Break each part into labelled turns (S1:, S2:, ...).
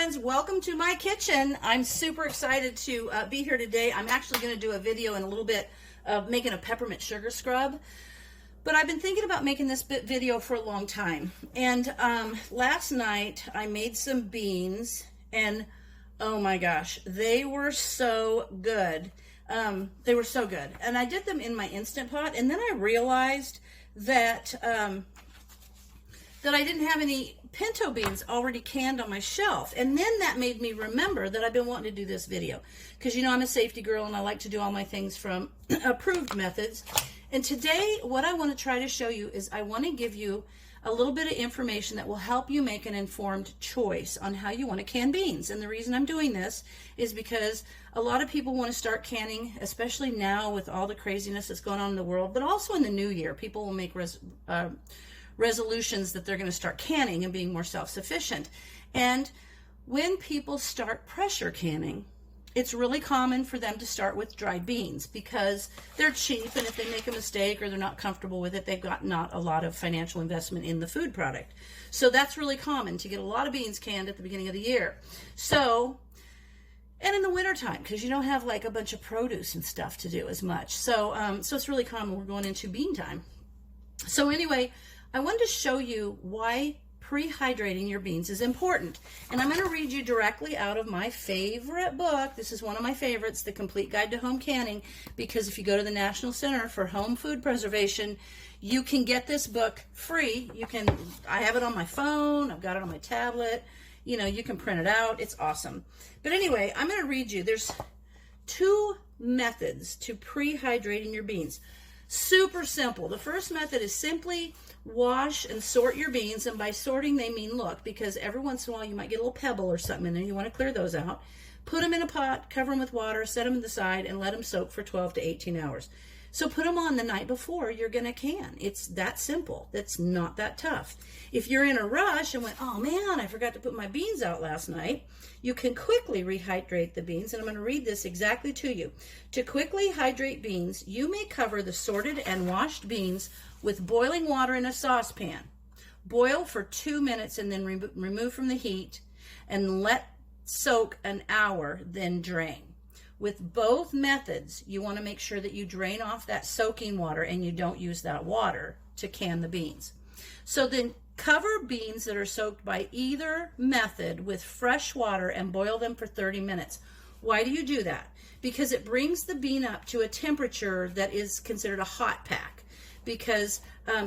S1: friends, welcome to my kitchen. I'm super excited to be here today. I'm actually going to do a video in a little bit of making a peppermint sugar scrub, but I've been thinking about making this video for a long time. And last night I made some beans, and oh my gosh, they were so good. They were so good. And I did them in my Instant Pot, and then I realized that that I didn't have any pinto beans already canned on my shelf. And then that made me remember that I've been wanting to do this video, because you know I'm a safety girl and I like to do all my things from approved methods. And today what I want to try to show you is I want to give you a little bit of information that will help you make an informed choice on how you want to can beans. And the reason I'm doing this is because a lot of people want to start canning, especially now with all the craziness that's going on in the world, but also in the new year. People will make resolutions that they're going to start canning and being more self-sufficient. And when people start pressure canning, it's really common for them to start with dried beans because they're cheap, and if they make a mistake or they're not comfortable with it, they've got not a lot of financial investment in the food product. So that's really common to get a lot of beans canned at the beginning of the year. So, and in the wintertime, because you don't have like a bunch of produce and stuff to do as much. So, so it's really common. We're going into bean time. So anyway, I wanted to show you why prehydrating your beans is important. And I'm going to read you directly out of my favorite book. This is one of my favorites, The Complete Guide to Home Canning, because if you go to the National Center for Home Food Preservation, you can get this book free. I have it on my phone, I've got it on my tablet, you know, you can print it out. It's awesome. But anyway, I'm going to read you. There's 2 methods to prehydrating your beans. Super simple. The first method is simply wash and sort your beans, and by sorting they mean look, because every once in a while you might get a little pebble or something in there. You want to clear those out. Put them in a pot, cover them with water, set them to the side, and let them soak for 12 to 18 hours. So put them on the night before you're going to can. It's that simple. That's not that tough. If you're in a rush and went, oh man, I forgot to put my beans out last night, you can quickly rehydrate the beans, and I'm going to read this exactly to you. To quickly hydrate beans, you may cover the sorted and washed beans with boiling water in a saucepan. Boil for 2 minutes and then remove from the heat and let soak an hour, then drain. With both methods, you want to make sure that you drain off that soaking water and you don't use that water to can the beans. So then cover beans that are soaked by either method with fresh water and boil them for 30 minutes. Why do you do that? Because it brings the bean up to a temperature that is considered a hot pack, because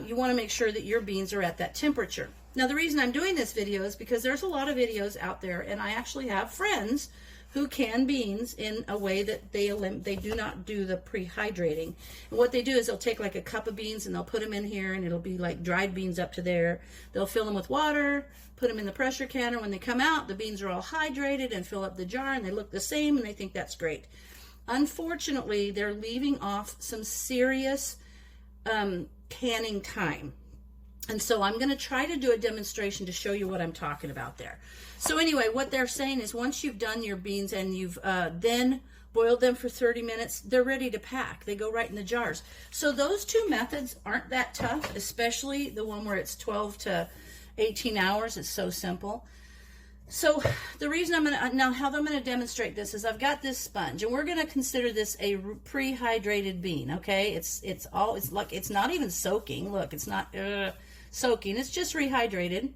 S1: you want to make sure that your beans are at that temperature. Now, the reason I'm doing this video is because there's a lot of videos out there, and I actually have friends who can beans in a way that they do not do the prehydrating. And what they do is they'll take like a cup of beans and they'll put them in here, and it'll be like dried beans up to there. They'll fill them with water, put them in the pressure canner. When they come out, the beans are all hydrated and fill up the jar, and they look the same, and they think that's great. Unfortunately, they're leaving off some serious canning time. And so I'm going to try to do a demonstration to show you what I'm talking about there. So anyway, what they're saying is once you've done your beans and you've then boiled them for 30 minutes, they're ready to pack. They go right in the jars. So those 2 methods aren't that tough, especially the one where it's 12 to 18 hours. It's so simple. So the reason how I'm going to demonstrate this is I've got this sponge, and we're going to consider this a prehydrated bean. Okay, it's not even soaking. Look, it's not soaking. It's just rehydrated.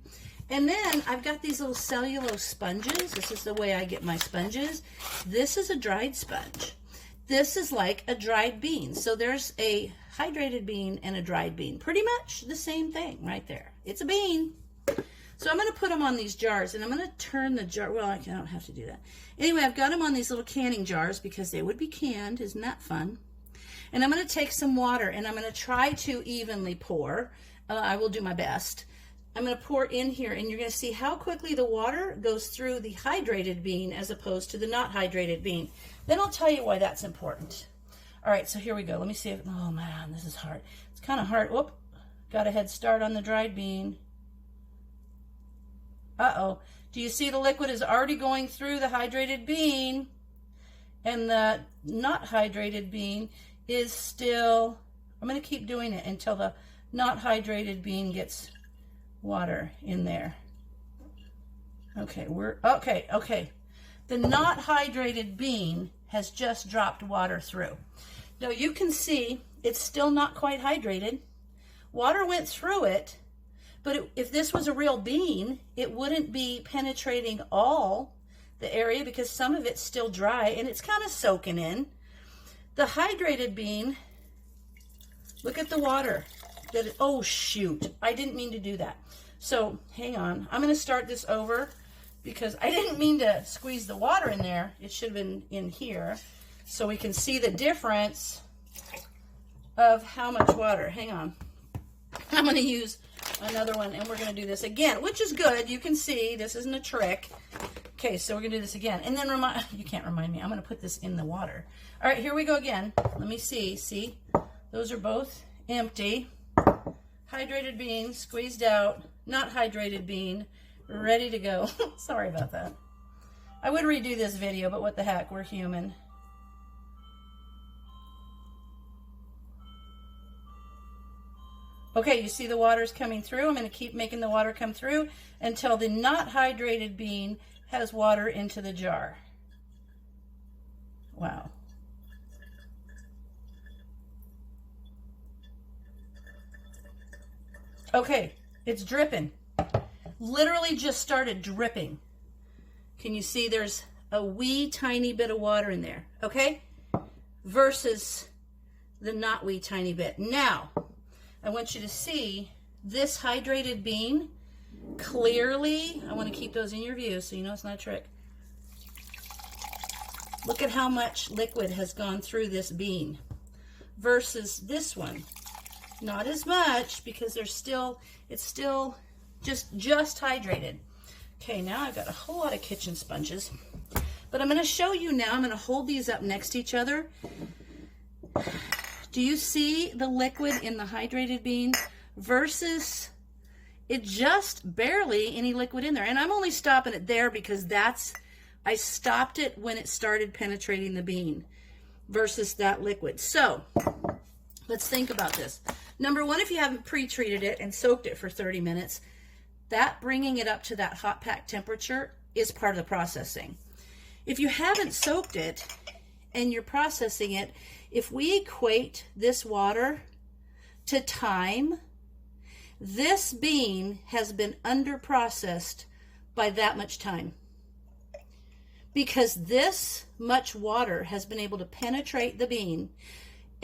S1: And then I've got these little cellulose sponges. This is the way I get my sponges. This is a dried sponge. This is like a dried bean. So there's a hydrated bean and a dried bean. Pretty much the same thing right there. It's a bean. So I'm going to put them on these jars, and I'm going to turn the jar. Well, I don't have to do that. Anyway, I've got them on these little canning jars because they would be canned. Isn't that fun? And I'm going to take some water, and I'm going to try to evenly pour. I will do my best. I'm going to pour in here, and you're going to see how quickly the water goes through the hydrated bean as opposed to the not hydrated bean. Then I'll tell you why that's important. All right, so here we go. Let me see if, oh man, this is hard. It's kind of hard. Whoop, got a head start on the dried bean. Uh-oh. Do you see the liquid is already going through the hydrated bean, and the not hydrated bean is still, I'm going to keep doing it until the not hydrated bean gets water in there. Okay, okay. The not hydrated bean has just dropped water through. Now you can see it's still not quite hydrated. Water went through it, but if this was a real bean, it wouldn't be penetrating all the area because some of it's still dry and it's kind of soaking in. The hydrated bean, look at the water. Oh shoot, I didn't mean to do that. So hang on, I'm going to start this over because I didn't mean to squeeze the water in there. It should have been in here so we can see the difference of how much water. Hang on. I'm going to use another one and we're going to do this again, which is good. You can see this isn't a trick. Okay, so we're going to do this again. And then you can't remind me. I'm going to put this in the water. All right, here we go again. Let me see. See? Those are both empty. Hydrated bean, squeezed out. Not hydrated bean, ready to go. Sorry about that. I would redo this video, but what the heck, we're human. Okay, you see the water's coming through. I'm going to keep making the water come through until the not hydrated bean has water into the jar. Wow. Okay, it's dripping. Literally just started dripping. Can you see there's a wee tiny bit of water in there, okay? Versus the not wee tiny bit. Now, I want you to see this hydrated bean clearly. I want to keep those in your view so you know it's not a trick. Look at how much liquid has gone through this bean versus this one. Not as much because it's still just hydrated. Okay, now I've got a whole lot of kitchen sponges, but I'm going to show you now. I'm going to hold these up next to each other. Do you see the liquid in the hydrated bean versus it just barely any liquid in there? And I'm only stopping it there because I stopped it when it started penetrating the bean versus that liquid. So let's think about this. Number one, if you haven't pre-treated it and soaked it for 30 minutes, that bringing it up to that hot pack temperature is part of the processing. If you haven't soaked it and you're processing it, if we equate this water to time, this bean has been under-processed by that much time. Because this much water has been able to penetrate the bean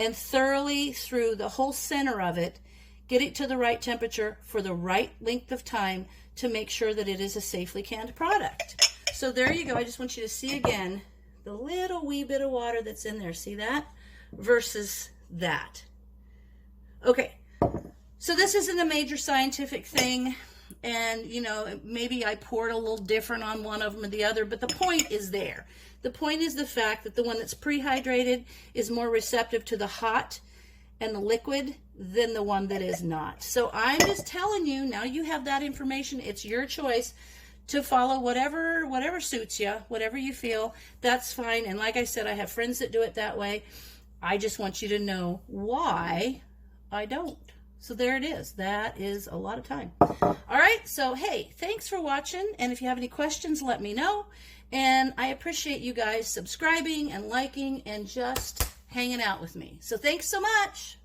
S1: and thoroughly through the whole center of it, get it to the right temperature for the right length of time to make sure that it is a safely canned product. So there you go. I just want you to see again the little wee bit of water that's in there. See that? Versus that. Okay. So this isn't a major scientific thing. And, you know, maybe I poured a little different on one of them or the other, but the point is there. The point is the fact that the one that's prehydrated is more receptive to the hot and the liquid than the one that is not. So I'm just telling you, now you have that information. It's your choice to follow whatever suits you, whatever you feel, that's fine. And like I said, I have friends that do it that way. I just want you to know why I don't. So there it is. That is a lot of time. All right. So, hey, thanks for watching. And if you have any questions, let me know. And I appreciate you guys subscribing and liking and just hanging out with me. So thanks so much.